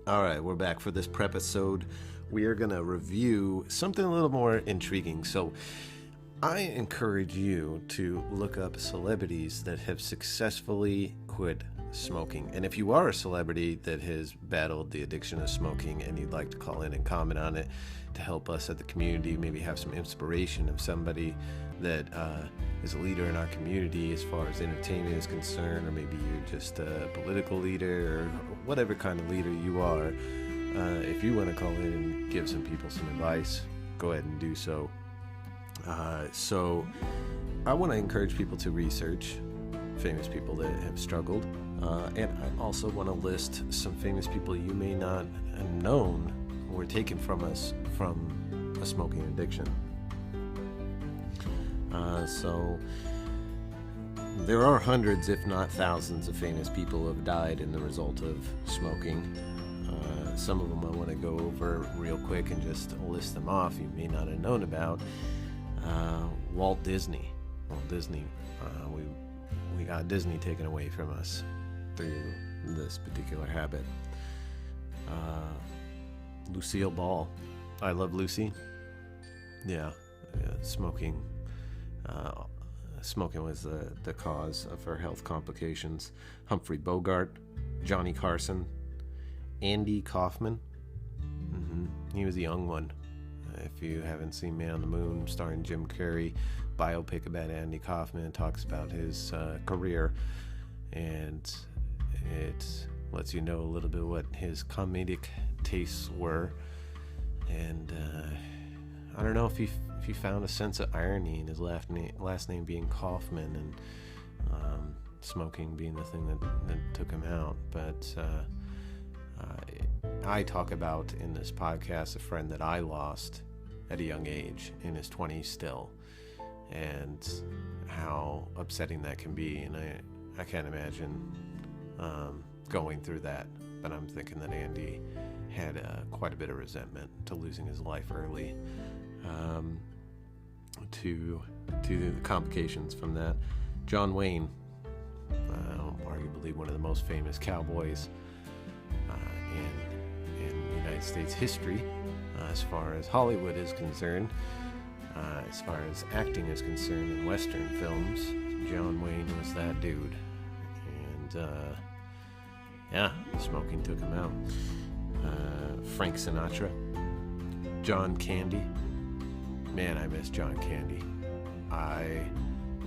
All right, we're back for this Prepisode. We are going to review something a little more intriguing. So I encourage you to look up celebrities that have successfully quit smoking. And if you are a celebrity that has battled the addiction of smoking and you'd like to call in and comment on it to help us at the community, maybe have some inspiration of somebody that is a leader in our community as far as entertainment is concerned, or maybe you're just a political leader or whatever kind of leader you are, if you want to call in and give some people some advice, go ahead and do so. So I want to encourage people to research famous people that have struggled, and I also want to list some famous people you may not have known were taken from us from a smoking addiction. So there are hundreds, if not thousands, of famous people who have died in the result of smoking. Some of them I want to go over real quick and just list them off you may not have known about. Walt Disney. We got Disney taken away from us through this particular habit. Lucille Ball. I Love Lucy. Yeah, smoking. Smoking was the cause of her health complications. Humphrey Bogart, Johnny Carson, Andy Kaufman. He was the young one. If you haven't seen Man on the Moon, starring Jim Carrey, biopic about Andy Kaufman, talks about his career, and it lets you know a little bit what his comedic tastes were. And I don't know if he found a sense of irony in his last name being Kaufman, and smoking being the thing that took him out. But I talk about in this podcast a friend that I lost at a young age, in his 20s still, and how upsetting that can be. And I can't imagine going through that, but I'm thinking that Andy had quite a bit of resentment to losing his life early, to the complications from that. John Wayne, arguably one of the most famous cowboys in United States history, as far as Hollywood is concerned, as far as acting is concerned in Western films. John Wayne was that dude, and smoking took him out. Frank Sinatra, John Candy. Man, I miss John Candy. I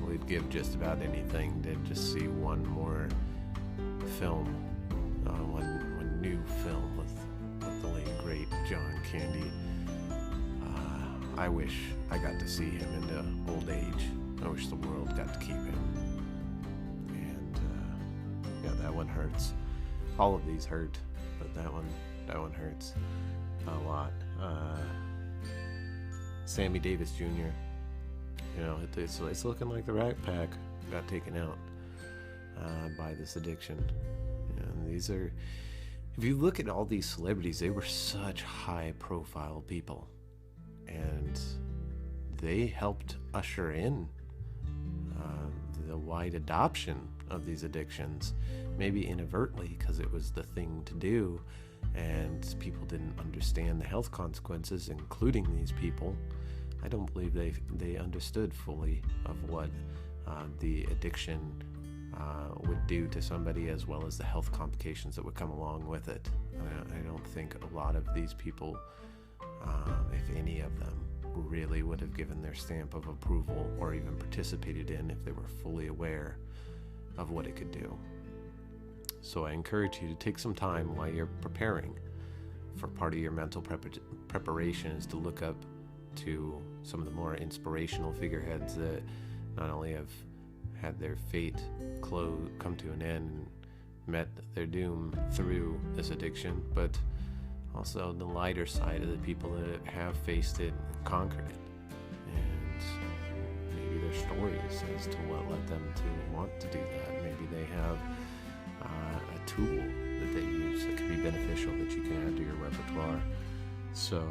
would give just about anything to just see one more film, one new film with the late great John Candy. I wish I got to see him into old age. I wish the world got to keep him. And that one hurts. All of these hurt, but that one hurts a lot. Sammy Davis Jr. You know, it's looking like the Rat Pack got taken out by this addiction. And these are, if you look at all these celebrities, they were such high-profile people, and they helped usher in the wide adoption of these addictions, maybe inadvertently because it was the thing to do, and people didn't understand the health consequences, including these people. I don't believe they understood fully of what the addiction would do to somebody, as well as the health complications that would come along with it. I don't think a lot of these people, if any of them, really would have given their stamp of approval or even participated in if they were fully aware of what it could do. So I encourage you to take some time while you're preparing for part of your mental preparation is to look up to some of the more inspirational figureheads that not only have had their fate come to an end and met their doom through this addiction, but also the lighter side of the people that have faced it and conquered it, and maybe their stories as to what led them to want to do that. Maybe they have a tool that they use that can be beneficial that you can add to your repertoire. So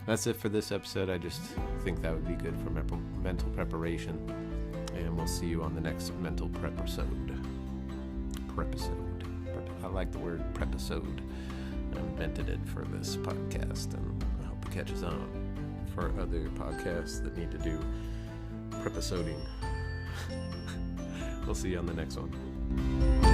that's it for this episode. I just think that would be good for mental preparation, and we'll see you on the next mental Prepisode. I like the word Prepisode. invented it for this podcast, and I hope it catches on for other podcasts that need to do prepisoding. We'll see you on the next one.